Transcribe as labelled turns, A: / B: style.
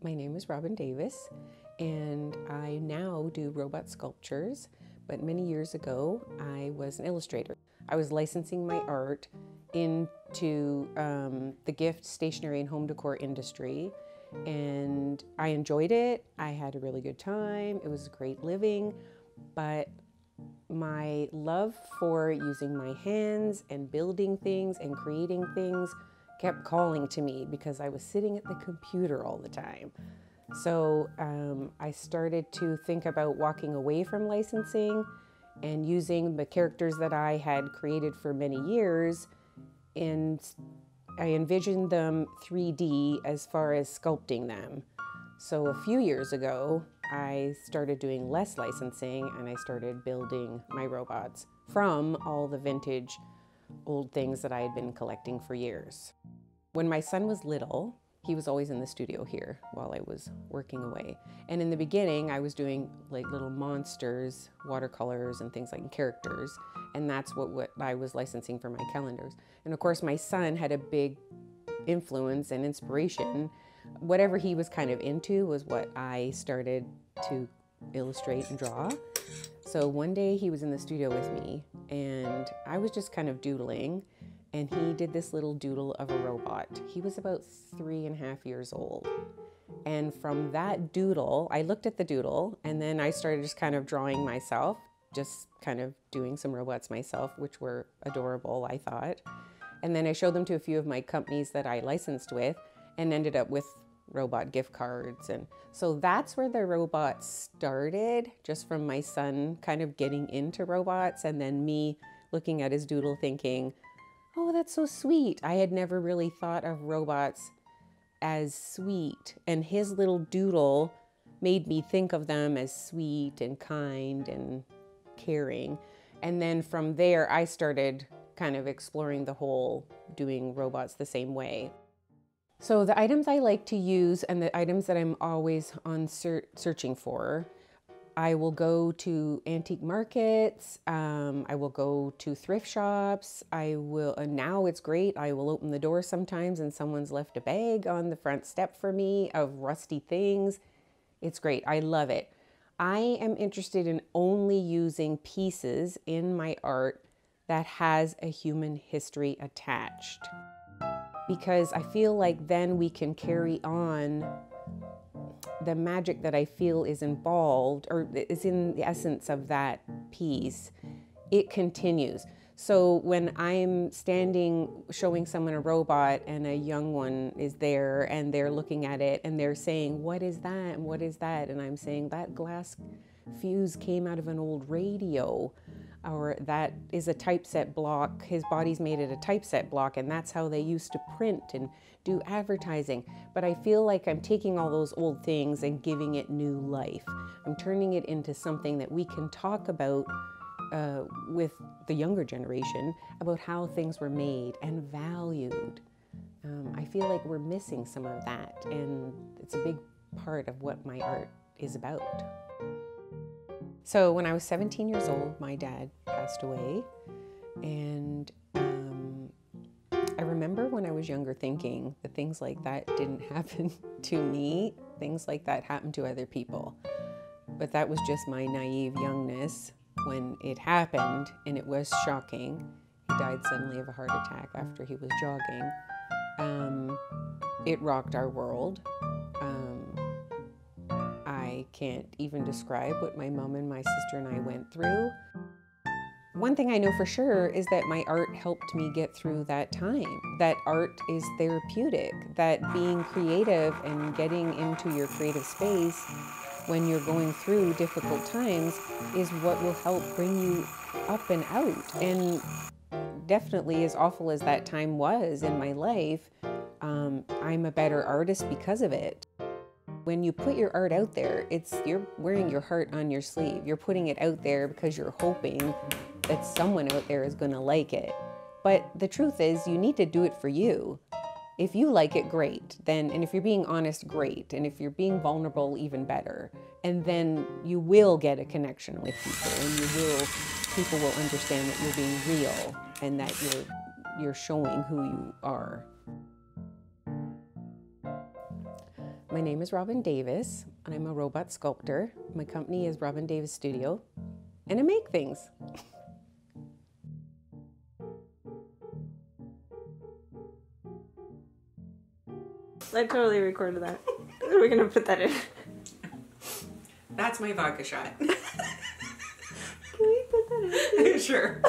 A: My name is Robin Davis, and I now do robot sculptures, but many years ago I was an illustrator. I was licensing my art into the gift, stationery, and home decor industry, and I enjoyed it. I had a really good time. It was great living, but my love for using my hands and building things and creating things kept calling to me because I was sitting at the computer all the time. So I started to think about walking away from licensing and using the characters that I had created for many years, and I envisioned them 3D as far as sculpting them. So a few years ago, I started doing less licensing and I started building my robots from all the vintage old things that I had been collecting for years. When my son was little, he was always in the studio here while I was working away. And in the beginning, I was doing like little monsters, watercolors, and things like characters. And that's what I was licensing for my calendars. And of course, my son had a big influence and inspiration. Whatever he was kind of into was what I started to illustrate and draw. So one day he was in the studio with me and I was just kind of doodling, and he did this little doodle of a robot. He was about 3.5 years old. And from that doodle, I looked at the doodle and then I started just kind of drawing myself, just kind of doing some robots myself, which were adorable, I thought. And then I showed them to a few of my companies that I licensed with and ended up with robot gift cards. And so that's where the robots started, just from my son kind of getting into robots and then me looking at his doodle thinking, oh, that's so sweet. I had never really thought of robots as sweet, and his little doodle made me think of them as sweet and kind and caring. And then from there, I started kind of exploring the whole doing robots the same way. So the items I like to use and the items that I'm always on searching for, I will go to antique markets, I will go to thrift shops, and now it's great, I will open the door sometimes and someone's left a bag on the front step for me of rusty things. It's great, I love it. I am interested in only using pieces in my art that has a human history attached, because I feel like then we can carry on the magic that I feel is involved or is in the essence of that piece. It continues. So when I'm standing showing someone a robot and a young one is there and they're looking at it and they're saying, what is that and what is that? And I'm saying that glass fuse came out of an old radio, or that is a typeset block. His body's made of a typeset block, and that's how they used to print and do advertising. But I feel like I'm taking all those old things and giving it new life. I'm turning it into something that we can talk about with the younger generation about how things were made and valued. I feel like we're missing some of that, and it's a big part of what my art is about. So when I was 17 years old, my dad passed away, and I remember when I was younger thinking that things like that didn't happen to me, things like that happened to other people. But that was just my naive youngness when it happened, and it was shocking. He died suddenly of a heart attack after he was jogging. It rocked our world. I can't even describe what my mom and my sister and I went through. One thing I know for sure is that my art helped me get through that time, that art is therapeutic, that being creative and getting into your creative space when you're going through difficult times is what will help bring you up and out. And definitely, as awful as that time was in my life, I'm a better artist because of it. When you put your art out there, you're wearing your heart on your sleeve. You're putting it out there because you're hoping that someone out there is going to like it. But the truth is, you need to do it for you. If you like it, great. And if you're being honest, great. And if you're being vulnerable, even better. And then you will get a connection with people, and people will understand that you're being real and that you're showing who you are. My name is Robin Davis, and I'm a robot sculptor. My company is Robin Davis Studio, and I make things.
B: I totally recorded that. We're gonna put that in.
A: That's my vodka shot.
B: Can we put that in?
A: Sure.